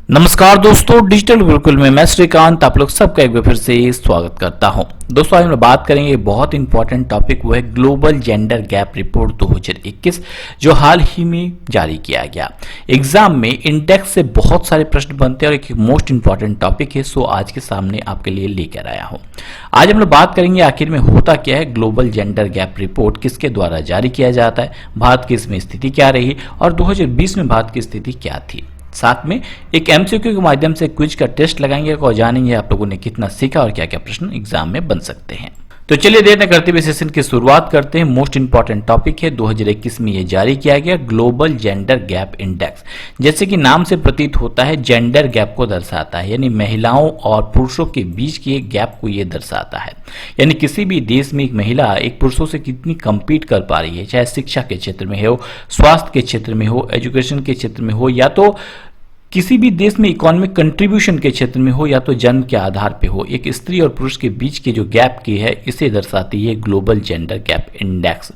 नमस्कार दोस्तों, डिजिटल गुरुकुल में मैं श्रीकांत आप लोग सबका एक बार फिर से स्वागत करता हूं। दोस्तों आज हम बात करेंगे बहुत इंपॉर्टेंट टॉपिक, वो है ग्लोबल जेंडर गैप रिपोर्ट 2021 जो हाल ही में जारी किया गया। एग्जाम में इंडेक्स से बहुत सारे प्रश्न बनते हैं और एक मोस्ट इंपॉर्टेंट टॉपिक है, सो आज के सामने आपके लिए लेकर आया हूं। आज हम लोग बात करेंगे आखिर में होता क्या है, ग्लोबल जेंडर गैप रिपोर्ट किसके द्वारा जारी किया जाता है, भारत की इसमें स्थिति क्या रही और 2020 में भारत की स्थिति क्या थी। साथ में एक एमसीक्यू के माध्यम से क्विज का टेस्ट लगाएंगे और जानेंगे आप लोगों ने कितना सीखा और क्या क्या प्रश्न एग्जाम में बन सकते हैं। तो चलिए देर न करते हुए सेशन की शुरुआत करते हैं। मोस्ट इंपॉर्टेंट टॉपिक है, 2021 में ये जारी किया गया ग्लोबल जेंडर गैप इंडेक्स। जैसे कि नाम से प्रतीत होता है, जेंडर गैप को दर्शाता है, यानी महिलाओं और पुरुषों के बीच के गैप को ये दर्शाता है। यानी किसी भी देश में एक महिला एक पुरुषों से कितनी compete कर पा रही है, चाहे शिक्षा के क्षेत्र में हो, स्वास्थ्य के क्षेत्र में हो, एजुकेशन के क्षेत्र में हो, या तो किसी भी देश में इकोनॉमिक कंट्रीब्यूशन के क्षेत्र में हो, या तो जन्म के आधार पे हो। एक स्त्री और पुरुष के बीच के जो गैप की है, इसे दर्शाती है ग्लोबल जेंडर गैप इंडेक्स।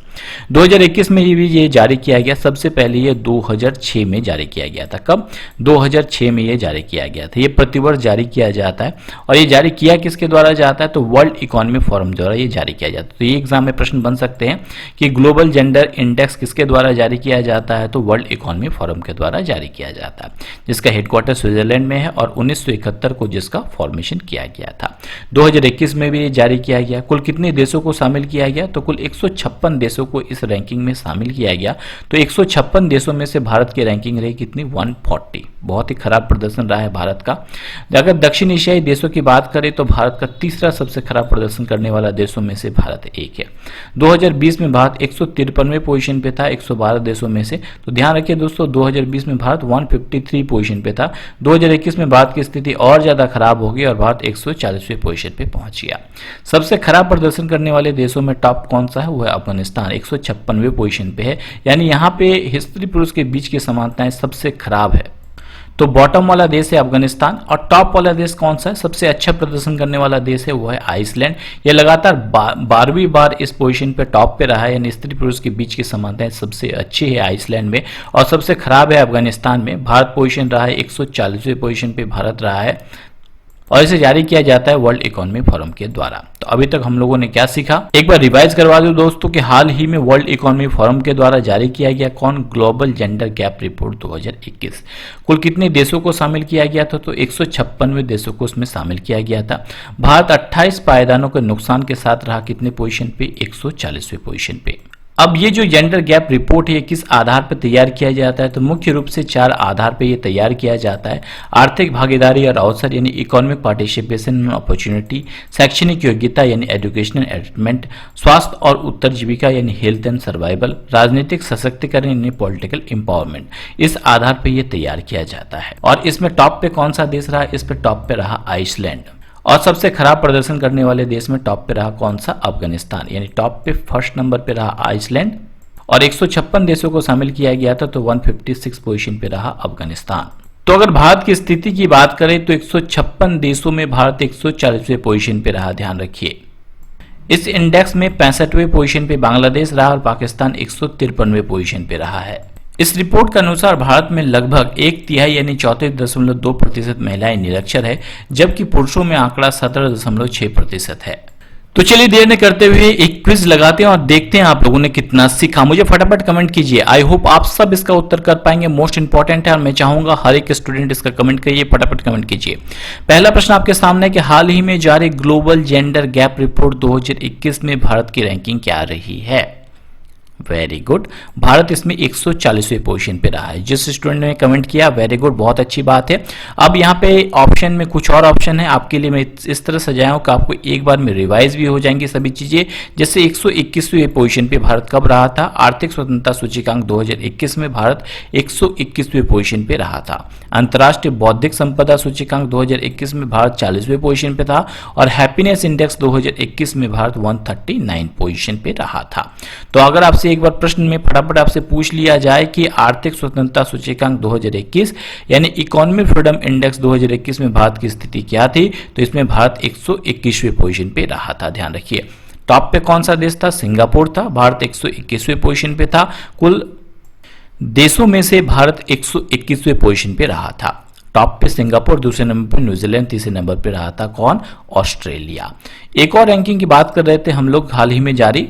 2021 में भी ये जारी किया गया। सबसे पहले ये 2006 में जारी किया गया था। कब? 2006 में ये जारी किया गया था। ये प्रतिवर्ष जारी किया जाता है और ये जारी किया किसके द्वारा जाता है, तो वर्ल्ड इकोनॉमिक फोरम द्वारा ये जारी किया जाता है। तो ये एग्जाम में प्रश्न बन सकते हैं कि ग्लोबल जेंडर इंडेक्स किसके द्वारा जारी किया जाता है, तो वर्ल्ड इकोनॉमिक फोरम के द्वारा जारी किया जाता है, जिसका हेडक्वार्टर स्विट्जरलैंड में है और 1971 को जिसका फॉर्मेशन किया गया था। 2021 में भी जारी किया गया। कुल कितने देशों को शामिल किया गया, तो कुल 156 देशों को इस रैंकिंग में शामिल किया गया। तो 156 देशों में से भारत की रैंकिंग रही कितनी, 140। बहुत ही खराब प्रदर्शन रहा है भारत का। अगर दक्षिण एशियाई देशों की बात करें तो भारत का तीसरा सबसे खराब प्रदर्शन करने वाला देशों में से भारत एक है। 2020 में भारत 153वें पोजीशन पे था 112 देशों में से। तो ध्यान रखिए दोस्तों, 2020 में भारत 153 पोजीशन पे था। 2021 में भारत की स्थिति और ज्यादा खराब हो गई और भारत 140वें पोजीशन पे पहुंच गया। सबसे खराब प्रदर्शन करने वाले देशों में टॉप कौन सा है, वो है अफगानिस्तान, 156वें पोजीशन पे है। यानी यहाँ पे स्त्री पुरुष के बीच की समानताएं सबसे खराब है। तो बॉटम वाला देश है अफगानिस्तान और टॉप वाला देश कौन सा है, सबसे अच्छा प्रदर्शन करने वाला देश है वो है आइसलैंड। ये लगातार 12वीं बार इस पोजीशन पे टॉप पे रहा है, यानी स्त्री पुरुष के बीच की समानताएं सबसे अच्छी है आइसलैंड में और सबसे खराब है अफगानिस्तान में। भारत पोजीशन रहा है 140वें पोजीशन पे भारत रहा है और इसे जारी किया जाता है वर्ल्ड इकोनॉमिक फोरम के द्वारा। तो अभी तक हम लोगों ने क्या सीखा, एक बार रिवाइज करवा दूं दोस्तों कि हाल ही में वर्ल्ड इकोनॉमिक फोरम के द्वारा जारी किया गया कौन, ग्लोबल जेंडर गैप रिपोर्ट 2021। कुल कितने देशों को शामिल किया गया था, तो 156वें देशों को उसमें शामिल किया गया था। भारत 28 पायदानों के नुकसान के साथ रहा कितने पोजीशन पे, 140वें पोजीशन पे। अब ये जो जेंडर गैप रिपोर्ट है किस आधार पर तैयार किया जाता है, तो मुख्य रूप से 4 आधार पर यह तैयार किया जाता है। आर्थिक भागीदारी और अवसर यानी इकोनॉमिक पार्टिसिपेशन एंड अपॉर्चुनिटी, शैक्षणिक योग्यता यानी एजुकेशनल अटेनमेंट, स्वास्थ्य और उत्तरजीविका यानी हेल्थ एंड सर्वाइवल, राजनीतिक सशक्तिकरण यानी पॉलिटिकल एम्पावरमेंट। इस आधार पर यह तैयार किया जाता है और इसमें टॉप पे कौन सा देश रहा, इस पर टॉप पे रहा आइसलैंड और सबसे खराब प्रदर्शन करने वाले देश में टॉप पे रहा कौन सा, अफगानिस्तान। यानी टॉप पे फर्स्ट नंबर पे रहा आइसलैंड और 156 देशों को शामिल किया गया था, तो 156 पोजीशन पे रहा अफगानिस्तान। तो अगर भारत की स्थिति की बात करें तो 156 देशों में भारत 140वें पोजीशन पे रहा। ध्यान रखिए, इस इंडेक्स में 65वें पोजीशन पे बांग्लादेश रहा और पाकिस्तान 153वें पोजीशन पे रहा है। इस रिपोर्ट के अनुसार भारत में लगभग 1/3 यानी 34.2% महिलाएं निरक्षर है, जबकि पुरुषों में आंकड़ा 17.6% है। तो चलिए देर न करते हुए एक क्विज लगाते हैं और देखते हैं आप लोगों ने कितना सीखा। मुझे फटाफट कमेंट कीजिए। आई होप आप सब इसका उत्तर कर पाएंगे, मोस्ट इंपॉर्टेंट है और मैं चाहूंगा हर एक स्टूडेंट इसका कमेंट करिए, फटाफट कमेंट कीजिए। पहला प्रश्न आपके सामने है कि हाल ही में जारी ग्लोबल जेंडर गैप रिपोर्ट 2021 में भारत की रैंकिंग क्या रही है। वेरी गुड, भारत इसमें 140वें पोजीशन पे रहा है। जिस स्टूडेंट ने कमेंट किया वेरी गुड, बहुत अच्छी बात है। अब यहाँ पे ऑप्शन में कुछ और ऑप्शन है आपके लिए, मैं इस तरह सजाया हूं कि आपको एक बार में रिवाइज भी हो जाएंगी सभी चीजें। जैसे 121वें पोजीशन पे भारत कब रहा था, आर्थिक स्वतंत्रता सूचकांक 2021 में भारत 121वें पोजीशन पे रहा था। अंतर्राष्ट्रीय बौद्धिक संपदा सूचकांक 2021 में भारत 40वें पोजीशन पे था और हैप्पीनेस इंडेक्स 2021 में भारत 139 पोजीशन पे रहा था। तो अगर आपसे एक बार प्रश्न में फटाफट आपसे पूछ लिया जाए कि आर्थिक स्वतंत्रता सूचकांक 2021 यानी इकोनॉमिक फ्रीडम इंडेक्स 2021 में भारत की स्थिति क्या थी, तो इसमें भारत 121वें पोजीशन पे रहा था। ध्यान रखिए, टॉप पे कौन सा देश था, सिंगापुर था, भारत 121वें पोजीशन पे था। कुल देशों में से भारत 121वें पोजीशन पे रहा था। टॉप पे सिंगापुर, दूसरे नंबर पे न्यूजीलैंड, तीसरे नंबर पे रहा था कौन? ऑस्ट्रेलिया। एक और रैंकिंग की बात कर रहे थे हम लोग हाल ही में जारी,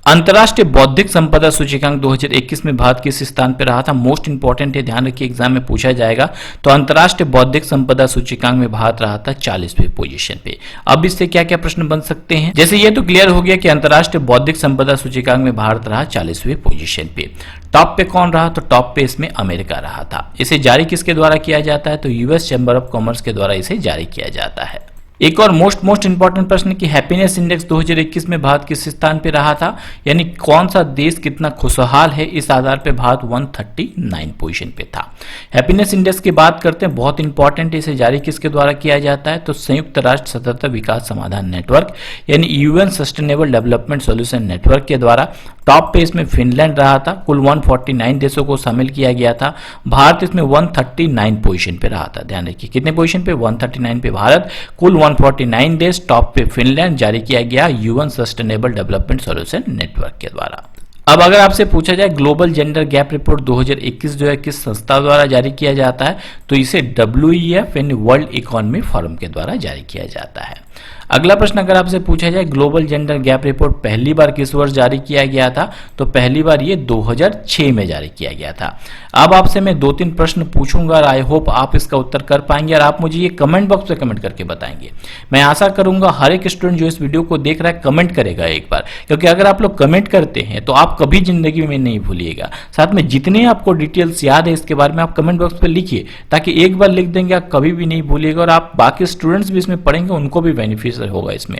अंतर्राष्ट्रीय बौद्धिक संपदा सूचकांक 2021 में भारत किस स्थान पर रहा था? मोस्ट इंपॉर्टेंट है, ध्यान रखिए एग्जाम में पूछा जाएगा। तो अंतर्राष्ट्रीय बौद्धिक संपदा सूचकांक में भारत रहा था 40वें पोजीशन पे। अब इससे क्या क्या प्रश्न बन सकते हैं? जैसे ये तो क्लियर हो गया कि अंतर्राष्ट्रीय बौद्धिक संपदा सूचकांक में भारत रहा 40वें पोजीशन पे। टॉप पे कौन रहा? तो टॉप पे इसमें अमेरिका रहा था। इसे जारी किसके द्वारा किया जाता है? तो यूएस चैम्बर ऑफ कॉमर्स के द्वारा इसे जारी किया जाता है। एक और मोस्ट इंपॉर्टेंट प्रश्न कि हैप्पीनेस इंडेक्स 2021 में भारत किस स्थान पे रहा था, यानी कौन सा देश कितना खुशहाल है, इस आधार पे भारत 139 पोजीशन पे था। हैप्पीनेस इंडेक्स की बात करते हैं, बहुत इंपॉर्टेंट है, इसे जारी किसके द्वारा किया जाता है? तो संयुक्त राष्ट्र सतत विकास समाधान नेटवर्क यानी UN sustainable development solution network के द्वारा। टॉप पे इसमें फिनलैंड रहा था, कुल 149 देशों को शामिल किया गया था। भारत इसमें 139 पोजीशन पे रहा था। ध्यान रखिए कितने पोजीशन पे? 139 पे भारत, कुल 149 देश, टॉप पे फिनलैंड, जारी किया गया UN sustainable development solution network के द्वारा। अब अगर आपसे पूछा जाए ग्लोबल जेंडर गैप रिपोर्ट 2021 जो है किस संस्था द्वारा जारी किया जाता है, तो इसे WEF यानी वर्ल्ड इकोनॉमी फोरम के द्वारा जारी किया जाता है। अगला प्रश्न अगर आपसे पूछा जाए ग्लोबल जेंडर गैप रिपोर्ट पहली बार किस वर्ष जारी किया गया था, तो पहली बार ये 2006 में जारी किया गया था। अब आपसे मैं 2-3 प्रश्न पूछूंगा और आई होप आप इसका उत्तर कर पाएंगे और आप मुझे ये कमेंट बॉक्स में कमेंट करके बताएंगे। मैं आशा करूंगा हर एक स्टूडेंट जो इस वीडियो को देख रहा है कमेंट करेगा एक बार, क्योंकि अगर आप लोग कमेंट करते हैं तो आप कभी जिंदगी में नहीं भूलिएगा। साथ में जितने आपको डिटेल्स याद है इसके बारे में आप कमेंट बॉक्स पर लिखिए, ताकि एक बार लिख देंगे आप कभी भी नहीं भूलिएगा और आप बाकी स्टूडेंट्स भी इसमें पढ़ेंगे, उनको भी बेनिफिशियल होगा इसमें।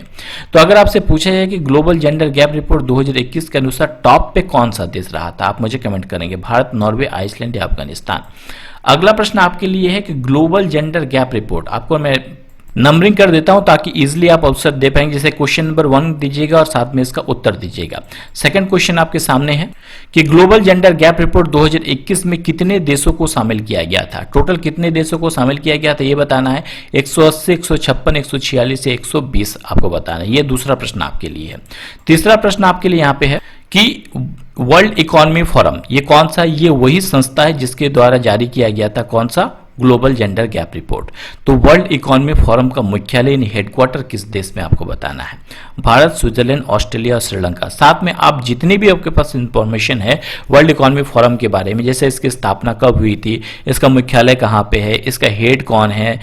तो अगर आपसे पूछा जाए कि ग्लोबल जेंडर गैप रिपोर्ट 2021 के अनुसार टॉप पे कौन सा देश रहा था, आप मुझे कमेंट करेंगे, भारत, नॉर्वे, आइसलैंड या अफगानिस्तान। अगला प्रश्न आपके लिए है कि ग्लोबल जेंडर गैप रिपोर्ट, आपको मैं नंबरिंग कर देता हूं ताकि इजीली आप आंसर दे पाएंगे। जैसे क्वेश्चन नंबर 1 दीजिएगा और साथ में इसका उत्तर दीजिएगा। सेकंड क्वेश्चन आपके सामने है कि ग्लोबल जेंडर गैप रिपोर्ट 2021 में कितने देशों को शामिल किया गया था? टोटल कितने देशों को शामिल किया गया था ये बताना है। 180, 156, 146 या 120 आपको बताना है। ये दूसरा प्रश्न आपके लिए है। तीसरा प्रश्न आपके लिए यहां पे है कि वर्ल्ड इकोनॉमी फोरम ये कौन सा? ये वही संस्था है जिसके द्वारा जारी किया गया था कौन सा? Global gender gap report. तो वर्ल्ड इकोनॉमी फोरम का मुख्यालय हेडक्वार्टर किस देश में आपको बताना है? भारत, स्विट्जरलैंड, ऑस्ट्रेलिया और श्रीलंका। साथ में आप जितनी भी आपके पास इंफॉर्मेशन है वर्ल्ड इकोनॉमी फोरम के बारे में, जैसे इसकी स्थापना कब हुई थी, इसका मुख्यालय कहाँ पे है, इसका हेड कौन है,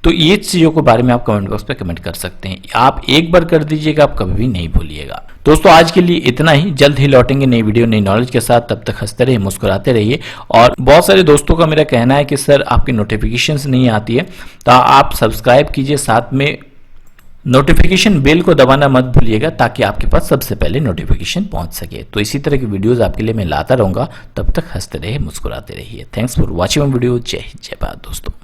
तो ये चीजों के बारे में आप कमेंट बॉक्स पे कमेंट कर सकते हैं। आप एक बार कर दीजिएगा, आप कभी भी नहीं भूलिएगा। दोस्तों आज के लिए इतना ही, जल्द ही लौटेंगे नई वीडियो नई नॉलेज के साथ। तब तक हंसते रहिए, मुस्कुराते रहिए। और बहुत सारे दोस्तों का मेरा कहना है कि सर आपकी नोटिफिकेशंस नहीं आती है, तो आप सब्सक्राइब कीजिए, साथ में नोटिफिकेशन बेल को दबाना मत भूलिएगा ताकि आपके पास सबसे पहले नोटिफिकेशन पहुंच सके। तो इसी तरह की वीडियोस आपके लिए मैं लाता रहूंगा। तब तक हंसते रहिए, मुस्कुराते रहिए। Thanks for watching video. जय हिंद, जय भारत दोस्तों।